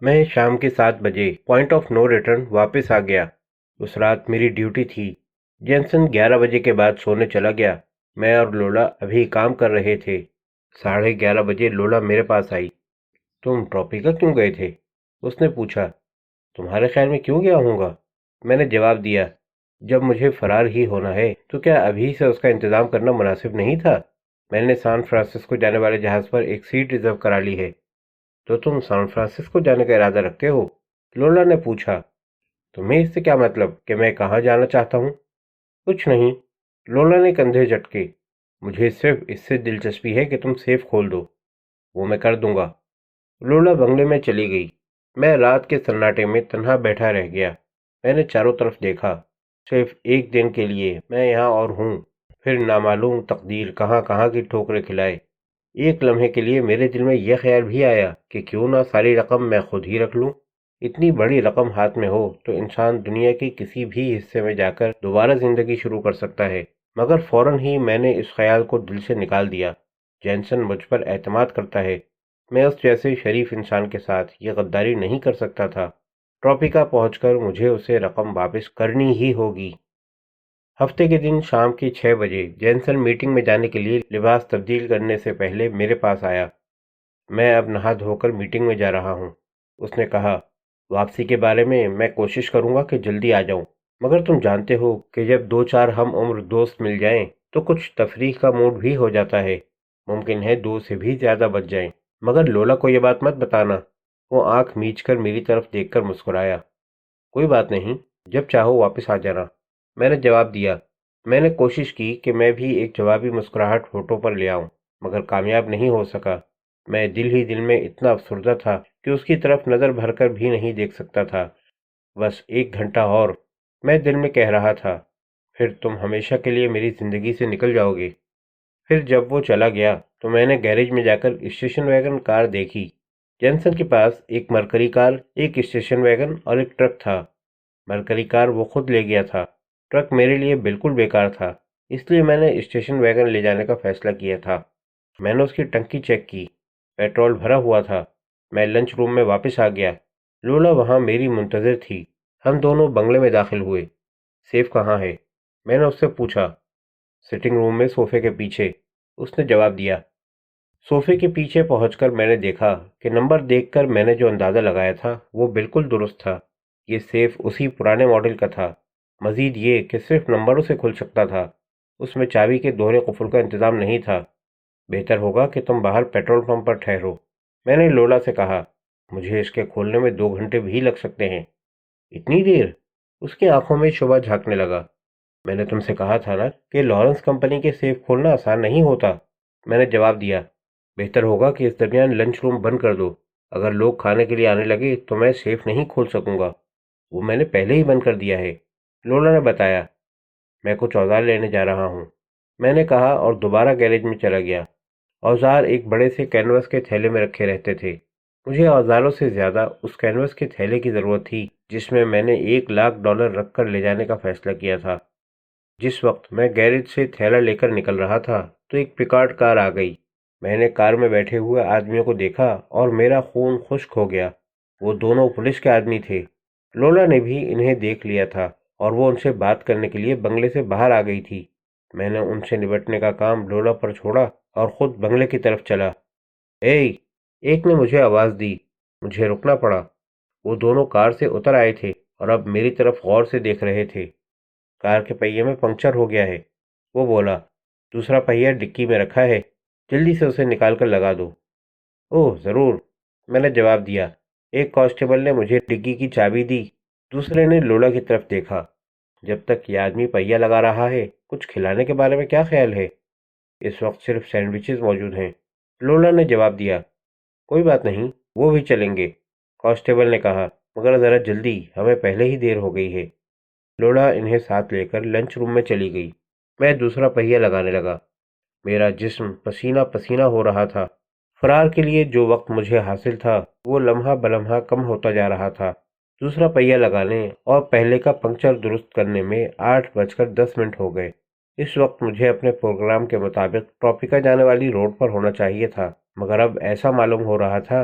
میں شام کے 7 بجے پوائنٹ آف نو ریٹرن واپس آ گیا۔ اس رات میری ڈیوٹی تھی۔ جینسن 11 بجے کے بعد سونے چلا گیا۔ میں اور لولا ابھی کام کر رہے تھے۔ 11:30 بجے لولا میرے پاس آئی۔ تم ٹراپیکا کیوں گئے تھے؟ اس نے پوچھا۔ تمہارے خیال میں کیوں گیا ہوں گا؟ میں نے جواب دیا، جب مجھے فرار ہی ہونا ہے تو کیا ابھی سے اس کا انتظام کرنا مناسب نہیں تھا؟ میں نے سان فرانسسکو جانے والے جہاز پر ایک سیٹ ریزرو کرا لی ہے۔ تو تم سان فرانسسکو جانے کا ارادہ رکھتے ہو؟ لولا نے پوچھا۔ تمہیں اس سے کیا مطلب کہ میں کہاں جانا چاہتا ہوں؟ کچھ نہیں، لولا نے کندھے جھٹکے۔ مجھے صرف اس سے دلچسپی ہے کہ تم سیف کھول دو۔ وہ میں کر دوں گا۔ لولا بنگلے میں چلی گئی۔ میں رات کے سناٹے میں تنہا بیٹھا رہ گیا۔ میں نے چاروں طرف دیکھا۔ صرف ایک دن کے لیے میں یہاں اور ہوں، پھر نامعلوم تقدیر کہاں کہاں کی ٹھوکریں کھلائے۔ ایک لمحے کے لیے میرے دل میں یہ خیال بھی آیا کہ کیوں نہ ساری رقم میں خود ہی رکھ لوں۔ اتنی بڑی رقم ہاتھ میں ہو تو انسان دنیا کے کسی بھی حصے میں جا کر دوبارہ زندگی شروع کر سکتا ہے، مگر فوراً ہی میں نے اس خیال کو دل سے نکال دیا۔ جینسن مجھ پر اعتماد کرتا ہے، میں اس جیسے شریف انسان کے ساتھ یہ غداری نہیں کر سکتا تھا۔ ٹراپیکا پہنچ کر مجھے اسے رقم واپس کرنی ہی ہوگی۔ ہفتے کے دن شام کے 6 بجے جینسن میٹنگ میں جانے کے لیے لباس تبدیل کرنے سے پہلے میرے پاس آیا۔ میں اب نہا دھو کر میٹنگ میں جا رہا ہوں، اس نے کہا۔ واپسی کے بارے میں کوشش کروں گا کہ جلدی آ جاؤں، مگر تم جانتے ہو کہ جب 2-4 ہم عمر دوست مل جائیں تو کچھ تفریح کا موڈ بھی ہو جاتا ہے۔ ممکن ہے 2 سے بھی زیادہ بچ جائیں، مگر لولا کو یہ بات مت بتانا۔ وہ آنکھ میچ کر میری طرف دیکھ کر مسکرایا۔ کوئی بات نہیں، جب چاہو واپس آ جانا، میں نے جواب دیا۔ میں نے کوشش کی کہ میں بھی ایک جوابی مسکراہٹ ہونٹوں پر لے آؤں، مگر کامیاب نہیں ہو سکا۔ میں دل ہی دل میں اتنا افسردہ تھا کہ اس کی طرف نظر بھر کر بھی نہیں دیکھ سکتا تھا۔ بس 1 گھنٹہ اور، میں دل میں کہہ رہا تھا، پھر تم ہمیشہ کے لیے میری زندگی سے نکل جاؤ گے۔ پھر جب وہ چلا گیا تو میں نے گیریج میں جا کر اسٹیشن ویگن کار دیکھی۔ جینسن کے پاس ایک مرکری کار، ایک اسٹیشن ویگن اور ایک ٹرک تھا۔ مرکری کار وہ خود لے گیا تھا، ٹرک میرے لیے بالکل بیکار تھا، اس لیے میں نے اسٹیشن ویگن لے جانے کا فیصلہ کیا تھا۔ میں نے اس کی ٹنکی چیک کی، پیٹرول بھرا ہوا تھا۔ میں لنچ روم میں واپس آ گیا۔ لولا وہاں میری منتظر تھی۔ ہم دونوں بنگلے میں داخل ہوئے۔ سیف کہاں ہے؟ میں نے اس سے پوچھا۔ سٹنگ روم میں صوفے کے پیچھے، اس نے جواب دیا۔ صوفے کے پیچھے پہنچ کر میں نے دیکھا کہ نمبر دیکھ کر میں نے جو اندازہ لگایا تھا وہ بالکل درست تھا۔ یہ سیف اسی پرانے ماڈل کا تھا، مزید یہ کہ صرف نمبروں سے کھل سکتا تھا، اس میں چابی کے دوہرے قفل کا انتظام نہیں تھا۔ بہتر ہوگا کہ تم باہر پیٹرول پمپ پر ٹھہرو، میں نے لولا سے کہا۔ مجھے اس کے کھولنے میں 2 گھنٹے بھی لگ سکتے ہیں۔ اتنی دیر؟ اس کی آنکھوں میں شبہ جھانکنے لگا۔ میں نے تم سے کہا تھا نا کہ لارنس کمپنی کے سیف کھولنا آسان نہیں ہوتا، میں نے جواب دیا۔ بہتر ہوگا کہ اس درمیان لنچ روم بند کر دو، اگر لوگ کھانے کے لیے آنے لگے تو میں سیف نہیں کھول سکوں گا۔ وہ میں نے پہلے ہی بند کر دیا ہے، لولا نے بتایا۔ میں کچھ اوزار لینے جا رہا ہوں، میں نے کہا اور دوبارہ گیریج میں چلا گیا۔ اوزار ایک بڑے سے کینوس کے تھیلے میں رکھے رہتے تھے۔ مجھے اوزاروں سے زیادہ اس کینوس کے تھیلے کی ضرورت تھی جس میں نے $1,00,000 رکھ کر لے جانے کا فیصلہ کیا تھا۔ جس وقت میں گیریج سے تھیلا لے کر نکل رہا تھا تو ایک پکارڈ کار آ گئی۔ میں نے کار میں بیٹھے ہوئے آدمیوں کو دیکھا اور میرا خون خشک ہو گیا۔ وہ دونوں پولیس کے آدمی تھے۔ لولا نے بھی انہیں دیکھ لیا تھا اور وہ ان سے بات کرنے کے لیے بنگلے سے باہر آ گئی تھی۔ میں نے ان سے نبٹنے کا کام لولا پر چھوڑا اور خود بنگلے کی طرف چلا۔ اے! ایک نے مجھے آواز دی۔ مجھے رکنا پڑا۔ وہ دونوں کار سے اتر آئے تھے اور اب میری طرف غور سے دیکھ رہے تھے۔ کار کے پہیے میں پنکچر ہو گیا ہے، وہ بولا۔ دوسرا پہیہ ڈکی میں رکھا ہے، جلدی سے اسے نکال کر لگا دو۔ اوہ ضرور، میں نے جواب دیا۔ ایک کانسٹیبل نے مجھے ڈگی کی چابی دی، دوسرے نے لولا کی طرف دیکھا۔ جب تک یہ آدمی پہیہ لگا رہا ہے کچھ کھلانے کے بارے میں کیا خیال ہے؟ اس وقت صرف سینڈوچز موجود ہیں، لولا نے جواب دیا۔ کوئی بات نہیں، وہ بھی چلیں گے، کانسٹیبل نے کہا، مگر ذرا جلدی، ہمیں پہلے ہی دیر ہو گئی ہے۔ لولا انہیں ساتھ لے کر لنچ روم میں چلی گئی۔ میں دوسرا پہیہ لگانے لگا۔ میرا جسم پسینہ پسینہ ہو رہا تھا۔ فرار کے لیے جو وقت مجھے حاصل تھا وہ لمحہ بلمحہ کم ہوتا جا رہا تھا۔ دوسرا پہیہ لگانے اور پہلے کا پنکچر درست کرنے میں 8:10 ہو گئے۔ اس وقت مجھے اپنے پروگرام کے مطابق ٹراپیکا جانے والی روڈ پر ہونا چاہیے تھا، مگر اب ایسا معلوم ہو رہا تھا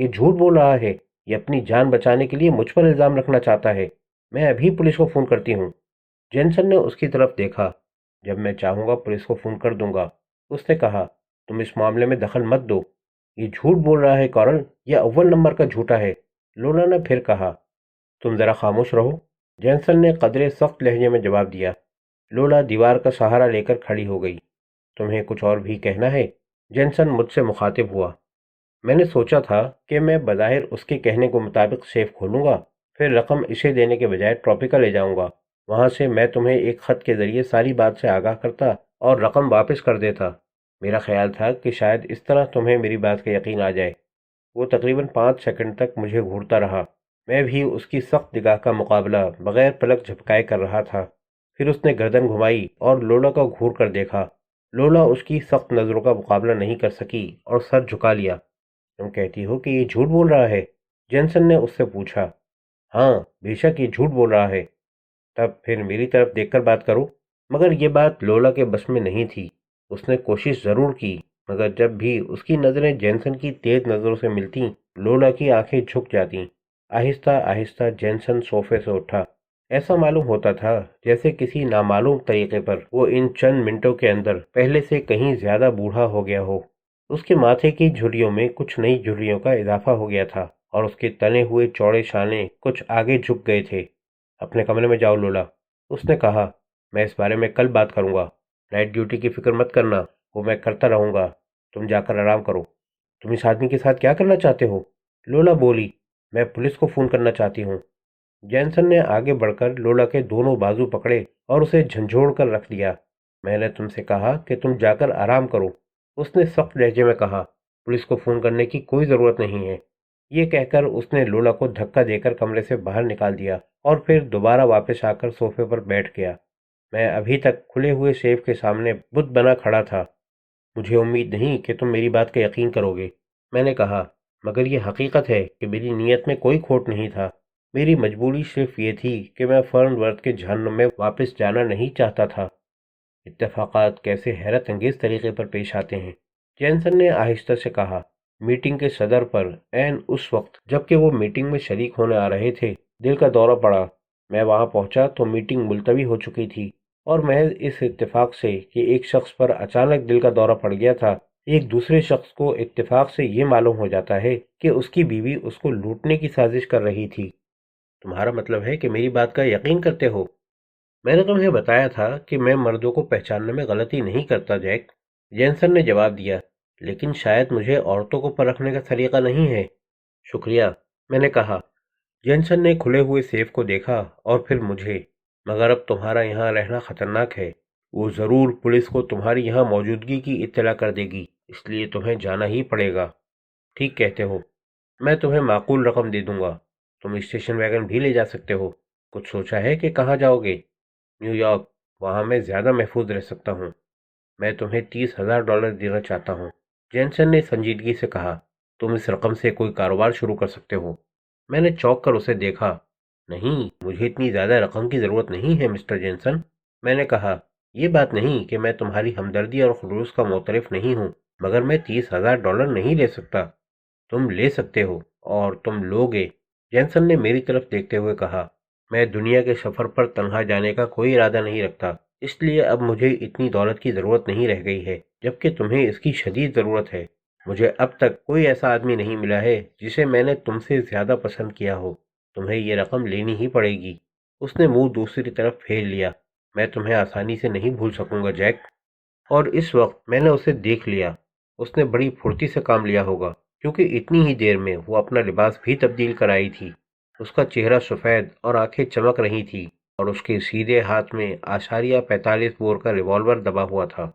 یہ جھوٹ بول رہا ہے، یہ اپنی جان بچانے کے لیے مجھ پر الزام رکھنا چاہتا ہے۔ میں ابھی پولیس کو فون کرتی ہوں۔ جینسن نے اس کی طرف دیکھا۔ جب میں چاہوں گا پولیس کو فون کر دوں گا، اس نے کہا۔ تم اس معاملے میں دخل مت دو۔ یہ جھوٹ بول رہا ہے کارل، یہ اول نمبر کا جھوٹا ہے، لولا نے پھر کہا۔ تم ذرا خاموش رہو، جینسن نے قدرے سخت لہجے میں جواب دیا۔ لولا دیوار کا سہارا لے کر کھڑی ہو گئی۔ تمہیں کچھ اور بھی کہنا ہے؟ جینسن مجھ سے مخاطب ہوا۔ میں نے سوچا تھا کہ میں بظاہر اس کے کہنے کے مطابق سیف کھولوں گا، پھر رقم اسے دینے کے بجائے ٹراپیکا لے جاؤں گا، وہاں سے میں تمہیں ایک خط کے ذریعے ساری بات سے آگاہ کرتا اور رقم واپس کر دیتا۔ میرا خیال تھا کہ شاید اس طرح تمہیں میری بات کا یقین آ جائے۔ وہ تقریباً 5 سیکنڈ تک مجھے گھورتا رہا، میں بھی اس کی سخت نگاہ کا مقابلہ بغیر پلک جھپکائے کر رہا تھا۔ پھر اس نے گردن گھمائی اور لولا کو گھور کر دیکھا۔ لولا اس کی سخت نظروں کا مقابلہ نہیں کر سکی اور سر جھکا لیا۔ تم کہتی ہو کہ یہ جھوٹ بول رہا ہے؟ جینسن نے اس سے پوچھا۔ ہاں، بے شک یہ جھوٹ بول رہا ہے۔ تب پھر میری طرف دیکھ کر بات کرو۔ مگر یہ بات لولا کے بس میں نہیں تھی۔ اس نے کوشش ضرور کی، مگر جب بھی اس کی نظریں جینسن کی تیز نظروں سے ملتیں، لولا کی آنکھیں جھک جاتیں۔ آہستہ آہستہ جینسن صوفے سے اٹھا۔ ایسا معلوم ہوتا تھا جیسے کسی نامعلوم طریقے پر وہ ان چند منٹوں کے اندر پہلے سے کہیں زیادہ بوڑھا ہو گیا ہو۔ اس کے ماتھے کی جھریوں میں کچھ نئی جھریوں کا اضافہ ہو گیا تھا اور اس کے تنے ہوئے چوڑے شانے کچھ آگے جھک گئے تھے۔ اپنے کمرے میں جاؤ لولا، اس نے کہا۔ میں اس بارے میں کل بات کروں گا۔ نائٹ ڈیوٹی کی فکر مت کرنا، وہ میں کرتا رہوں گا۔ تم جا کر آرام کرو۔ تم اس آدمی کے ساتھ کیا کرنا چاہتے ہو؟ لولا بولی۔ میں پولیس کو فون کرنا چاہتی ہوں۔ جینسن نے آگے بڑھ کر لولا کے دونوں بازو پکڑے اور اسے جھنجھوڑ کر رکھ دیا۔ میں نے تم سے کہا کہ تم جا کر آرام کرو، اس نے سخت لہجے میں کہا۔ پولیس کو فون کرنے کی کوئی ضرورت نہیں ہے۔ یہ کہہ کر اس نے لولا کو دھکا دے کر کمرے سے باہر نکال دیا اور پھر دوبارہ واپس آ کر صوفے پر بیٹھ گیا۔ میں ابھی تک کھلے ہوئے سیف کے سامنے بت بنا کھڑا تھا۔ مجھے امید نہیں کہ تم میری بات کا یقین کرو گے، میں نے کہا، مگر یہ حقیقت ہے کہ میری نیت میں کوئی کھوٹ نہیں تھا۔ میری مجبوری صرف یہ تھی کہ میں فرن ورتھ کے جہنم میں واپس جانا نہیں چاہتا تھا۔ اتفاقات کیسے حیرت انگیز طریقے پر پیش آتے ہیں، جینسن نے آہستہ سے کہا۔ میٹنگ کے صدر پر عین اس وقت جبکہ وہ میٹنگ میں شریک ہونے آ رہے تھے، دل کا دورہ پڑا۔ میں وہاں پہنچا تو میٹنگ ملتوی ہو چکی تھی، اور محض اس اتفاق سے کہ ایک شخص پر اچانک دل کا دورہ پڑ گیا تھا، ایک دوسرے شخص کو اتفاق سے یہ معلوم ہو جاتا ہے کہ اس کی بیوی اس کو لوٹنے کی سازش کر رہی تھی۔ تمہارا مطلب ہے کہ میری بات کا یقین کرتے ہو؟ میں نے تمہیں بتایا تھا کہ میں مردوں کو پہچاننے میں غلطی نہیں کرتا جیک، جینسن نے جواب دیا، لیکن شاید مجھے عورتوں کو پرکھنے کا سلیقہ نہیں ہے۔ شکریہ، میں نے کہا۔ جینسن نے کھلے ہوئے سیف کو دیکھا اور پھر مجھے۔ مگر اب تمہارا یہاں رہنا خطرناک ہے، وہ ضرور پولیس کو تمہاری یہاں موجودگی کی اطلاع کر دے گی، اس لیے تمہیں جانا ہی پڑے گا۔ ٹھیک کہتے ہو، میں تمہیں معقول رقم دے دوں گا، تم اسٹیشن ویگن بھی لے جا سکتے ہو۔ کچھ سوچا ہے کہ کہاں جاؤ گے؟ نیو یارک، وہاں میں زیادہ محفوظ رہ سکتا ہوں۔ میں تمہیں $30,000 دینا چاہتا ہوں، جینسن نے سنجیدگی سے کہا۔ تم اس رقم سے کوئی کاروبار شروع کر سکتے ہو۔ میں نے چونک کر اسے دیکھا۔ نہیں، مجھے اتنی زیادہ رقم کی ضرورت نہیں ہے مسٹر جینسن، میں نے کہا۔ یہ بات نہیں کہ میں تمہاری ہمدردی اور خلوص کا معترف نہیں ہوں، مگر میں $30,000 نہیں لے سکتا۔ تم لے سکتے ہو، اور تم لوگے، جینسن نے میری طرف دیکھتے ہوئے کہا۔ میں دنیا کے سفر پر تنہا جانے کا کوئی ارادہ نہیں رکھتا، اس لیے اب مجھے اتنی دولت کی ضرورت نہیں رہ گئی ہے، جبکہ تمہیں اس کی شدید ضرورت ہے۔ مجھے اب تک کوئی ایسا آدمی نہیں ملا ہے جسے میں نے تم سے زیادہ پسند کیا ہو۔ تمہیں یہ رقم لینی ہی پڑے گی۔ اس نے منہ دوسری طرف پھیر لیا۔ میں تمہیں آسانی سے نہیں بھول سکوں گا جیک۔ اور اس وقت میں نے اسے دیکھ لیا۔ اس نے بڑی پھرتی سے کام لیا ہوگا، کیونکہ اتنی ہی دیر میں وہ اپنا لباس بھی تبدیل کر آئی تھی۔ اس کا چہرہ سفید اور آنکھیں چمک رہی تھی، اور اس کے سیدھے ہاتھ میں 45 بور کا ریوالور دبا ہوا تھا۔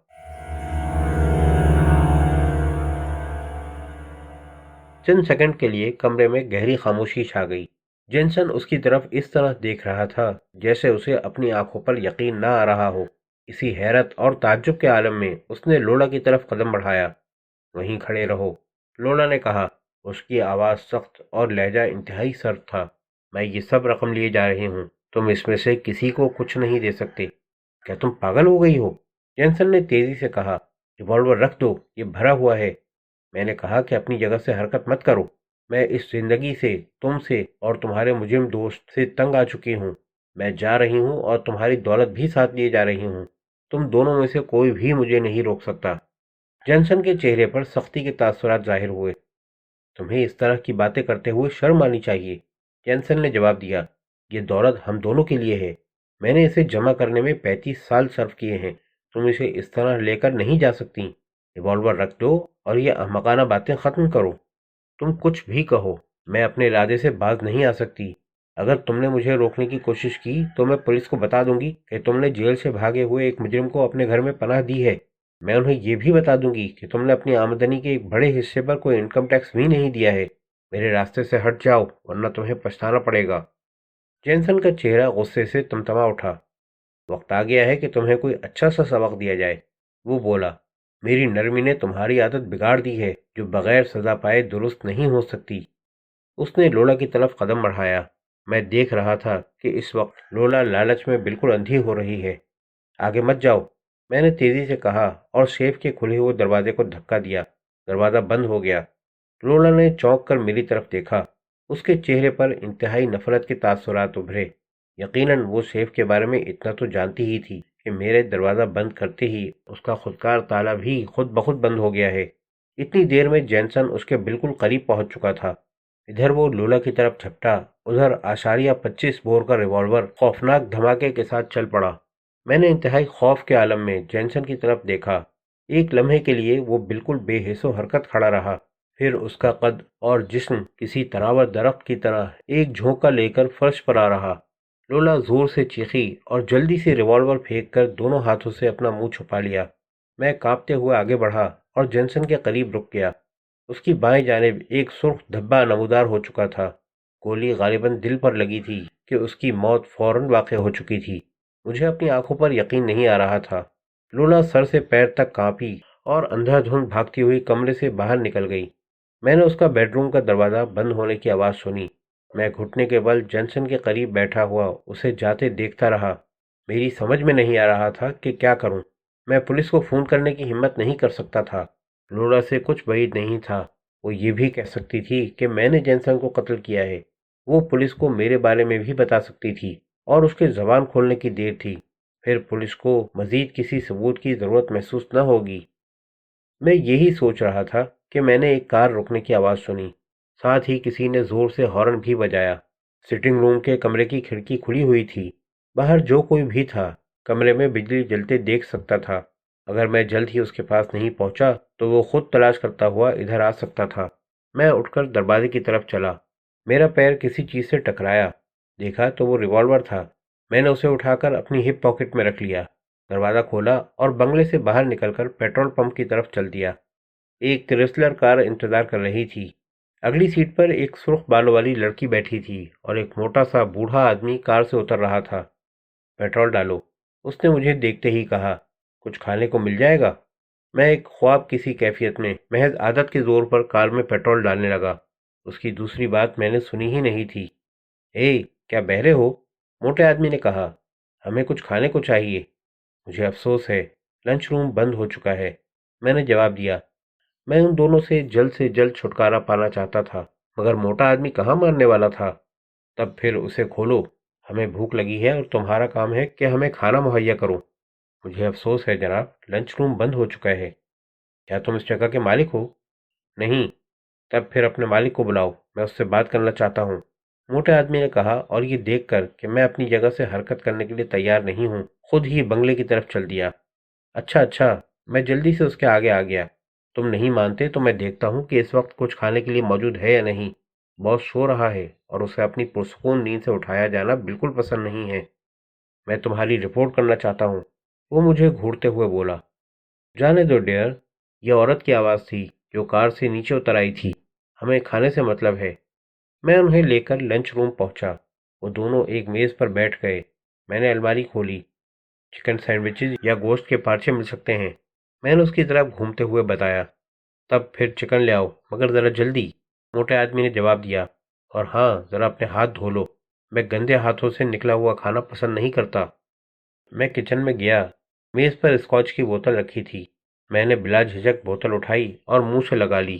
چند سیکنڈ کے لیے کمرے میں گہری خاموشی چھا گئی۔ جینسن اس کی طرف اس طرح دیکھ رہا تھا جیسے اسے اپنی آنکھوں پر یقین نہ آ رہا ہو۔ اسی حیرت اور تعجب کے عالم میں اس نے لولا کی طرف قدم بڑھایا۔ وہیں کھڑے رہو، لولا نے کہا۔ اس کی آواز سخت اور لہجہ انتہائی سرد تھا۔ میں یہ سب رقم لیے جا رہی ہوں، تم اس میں سے کسی کو کچھ نہیں دے سکتے۔ کیا تم پاگل ہو گئی ہو؟ جینسن نے تیزی سے کہا۔ ریوالور رکھ دو، یہ بھرا ہوا ہے۔ میں نے کہا کہ اپنی جگہ سے حرکت مت کرو۔ میں اس زندگی سے، تم سے اور تمہارے مجرم دوست سے تنگ آ چکی ہوں۔ میں جا رہی ہوں اور تمہاری دولت بھی ساتھ لیے جا رہی ہوں۔ تم دونوں میں سے کوئی بھی مجھے نہیں روک سکتا۔ جینسن کے چہرے پر سختی کے تاثرات ظاہر ہوئے۔ تمہیں اس طرح کی باتیں کرتے ہوئے شرم آنی چاہیے، جینسن نے جواب دیا۔ یہ دولت ہم دونوں کے لیے ہے۔ میں نے اسے جمع کرنے میں 35 سال صرف کیے ہیں۔ تم اسے اس طرح لے کر نہیں جا سکتی۔ ریوالور رکھ دو اور یہ احمقانہ باتیں ختم کرو۔ تم کچھ بھی کہو، میں اپنے ارادے سے باز نہیں آ سکتی۔ اگر تم نے مجھے روکنے کی کوشش کی تو میں پولیس کو بتا دوں گی کہ تم نے جیل سے بھاگے ہوئے ایک مجرم کو اپنے گھر میں پناہ دی ہے۔ میں انہیں یہ بھی بتا دوں گی کہ تم نے اپنی آمدنی کے ایک بڑے حصے پر کوئی انکم ٹیکس بھی نہیں دیا ہے۔ میرے راستے سے ہٹ جاؤ ورنہ تمہیں پچھتانا پڑے گا۔ جینسن کا چہرہ غصے سے تمتما اٹھا۔ وقت آ گیا ہے کہ تمہیں کوئی اچھا سا سبق دیا جائے، وہ بولا۔ میری نرمی نے تمہاری عادت بگاڑ دی ہے جو بغیر سزا پائے درست نہیں ہو سکتی۔ اس نے لولا کی طرف قدم بڑھایا۔ میں دیکھ رہا تھا کہ اس وقت لولا لالچ میں بالکل اندھی ہو رہی ہے۔ آگے مت جاؤ، میں نے تیزی سے کہا اور سیف کے کھلے ہوئے دروازے کو دھکا دیا۔ دروازہ بند ہو گیا۔ لولا نے چونک کر میری طرف دیکھا۔ اس کے چہرے پر انتہائی نفرت کے تاثرات ابھرے۔ یقیناً وہ سیف کے بارے میں اتنا تو جانتی ہی تھی کہ میرے دروازہ بند کرتے ہی اس کا خودکار تالا بھی خود بخود بند ہو گیا ہے۔ اتنی دیر میں جینسن اس کے بالکل قریب پہنچ چکا تھا۔ ادھر وہ لولا کی طرف جھپٹا، ادھر 25 بور کا ریوالور خوفناک دھماکے کے ساتھ چل پڑا۔ میں نے انتہائی خوف کے عالم میں جینسن کی طرف دیکھا۔ ایک لمحے کے لیے وہ بالکل بے حس و حرکت کھڑا رہا، پھر اس کا قد اور جسم کسی تناور درخت کی طرح ایک جھونکا لے کر فرش پر آ رہا۔ لولا زور سے چیخی اور جلدی سے ریوالور پھینک کر دونوں ہاتھوں سے اپنا منہ چھپا لیا۔ میں کانپتے ہوئے آگے بڑھا اور جینسن کے قریب رک گیا۔ اس کی بائیں جانب ایک سرخ دھبا نمودار ہو چکا تھا۔ گولی غالباً دل پر لگی تھی کہ اس کی موت فوراً واقع ہو چکی تھی۔ مجھے اپنی آنکھوں پر یقین نہیں آ رہا تھا۔ لولا سر سے پیر تک کانپی اور اندھا دھند بھاگتی ہوئی کمرے سے باہر نکل گئی۔ میں نے اس کا بیڈ روم کا دروازہ بند ہونے کی آواز سنی۔ میں گھٹنے کے بل جینسن کے قریب بیٹھا ہوا اسے جاتے دیکھتا رہا۔ میری سمجھ میں نہیں آ رہا تھا کہ کیا کروں۔ میں پولیس کو فون کرنے کی ہمت نہیں کر سکتا تھا۔ لولا سے کچھ بعید نہیں تھا۔ وہ یہ بھی کہہ سکتی تھی کہ میں نے جینسن کو قتل کیا ہے۔ وہ پولیس کو میرے بارے میں بھی بتا سکتی تھی اور اس کے زبان کھولنے کی دیر تھی۔ پھر پولیس کو مزید کسی ثبوت کی ضرورت محسوس نہ ہوگی۔ میں یہی سوچ رہا تھا کہ میں نے ایک کار رکنے کی آواز سنی۔ ساتھ ہی کسی نے زور سے ہارن بھی بجایا۔ سٹنگ روم کے کمرے کی کھڑکی کھلی ہوئی تھی۔ باہر جو کوئی بھی تھا کمرے میں بجلی جلتے دیکھ سکتا تھا۔ اگر میں جلد ہی اس کے پاس نہیں پہنچا تو وہ خود تلاش کرتا ہوا ادھر آ سکتا تھا۔ میں اٹھ کر دروازے کی طرف چلا۔ میرا پیر کسی چیز سے ٹکرایا۔ دیکھا تو وہ ریوالور تھا۔ میں نے اسے اٹھا کر اپنی ہپ پاکٹ میں رکھ لیا، دروازہ کھولا اور بنگلے سے باہر نکل کر پیٹرول پمپ کی طرف چل دیا۔ ایک کرسلر کار انتظار کر رہی تھی۔ اگلی سیٹ پر ایک سرخ بالوں والی لڑکی بیٹھی تھی اور ایک موٹا سا بوڑھا آدمی کار سے اتر رہا تھا۔ پیٹرول ڈالو، اس نے مجھے دیکھتے ہی کہا۔ کچھ کھانے کو مل جائے گا؟ میں ایک خواب کسی کیفیت میں محض عادت کے زور پر کار میں پیٹرول ڈالنے لگا۔ اس کی دوسری بات میں نے سنی ہی نہیں تھی۔ کیا بہرے ہو؟ موٹے آدمی نے کہا۔ ہمیں کچھ کھانے کو چاہیے۔ مجھے افسوس ہے، لنچ روم بند ہو چکا ہے، میں نے جواب دیا۔ میں ان دونوں سے جلد چھٹکارا پانا چاہتا تھا، مگر موٹا آدمی کہاں ماننے والا تھا۔ تب پھر اسے کھولو، ہمیں بھوک لگی ہے اور تمہارا کام ہے کہ ہمیں کھانا مہیا کرو۔ مجھے افسوس ہے جناب، لنچ روم بند ہو چکا ہے۔ کیا تم اس جگہ کے مالک ہو؟ نہیں۔ تب پھر اپنے مالک کو بلاؤ، میں اس سے بات کرنا چاہتا ہوں، موٹے آدمی نے کہا، اور یہ دیکھ کر کہ میں اپنی جگہ سے حرکت کرنے کے لیے تیار نہیں ہوں خود ہی بنگلے کی طرف چل دیا۔ اچھا، میں جلدی سے اس کے آگے آ گیا۔ تم نہیں مانتے تو میں دیکھتا ہوں کہ اس وقت کچھ کھانے کے لیے موجود ہے یا نہیں۔ باس سو رہا ہے اور اسے اپنی پرسکون نیند سے اٹھایا جانا بالکل پسند نہیں ہے۔ میں تمہاری رپورٹ کرنا چاہتا ہوں، وہ مجھے گھورتے ہوئے بولا۔ جانے دو ڈیئر، یہ عورت کی آواز تھی جو کار سے نیچے اتر آئی تھی۔ ہمیں کھانے سے مطلب ہے۔ میں انہیں لے کر لنچ روم پہنچا۔ وہ دونوں ایک میز پر بیٹھ گئے۔ میں نے الماری کھولی۔ چکن سینڈوچز یا گوشت کے پارچے مل سکتے ہیں، میں نے اس کی طرف گھومتے ہوئے بتایا۔ تب پھر چکن لے آؤ، مگر ذرا جلدی، موٹے آدمی نے جواب دیا۔ اور ہاں، ذرا اپنے ہاتھ دھو لو، میں گندے ہاتھوں سے نکلا ہوا کھانا پسند نہیں کرتا۔ میں کچن میں گیا۔ میز پر اسکاچ کی بوتل رکھی تھی۔ میں نے بلا جھجک بوتل اٹھائی اور منہ سے لگا لی۔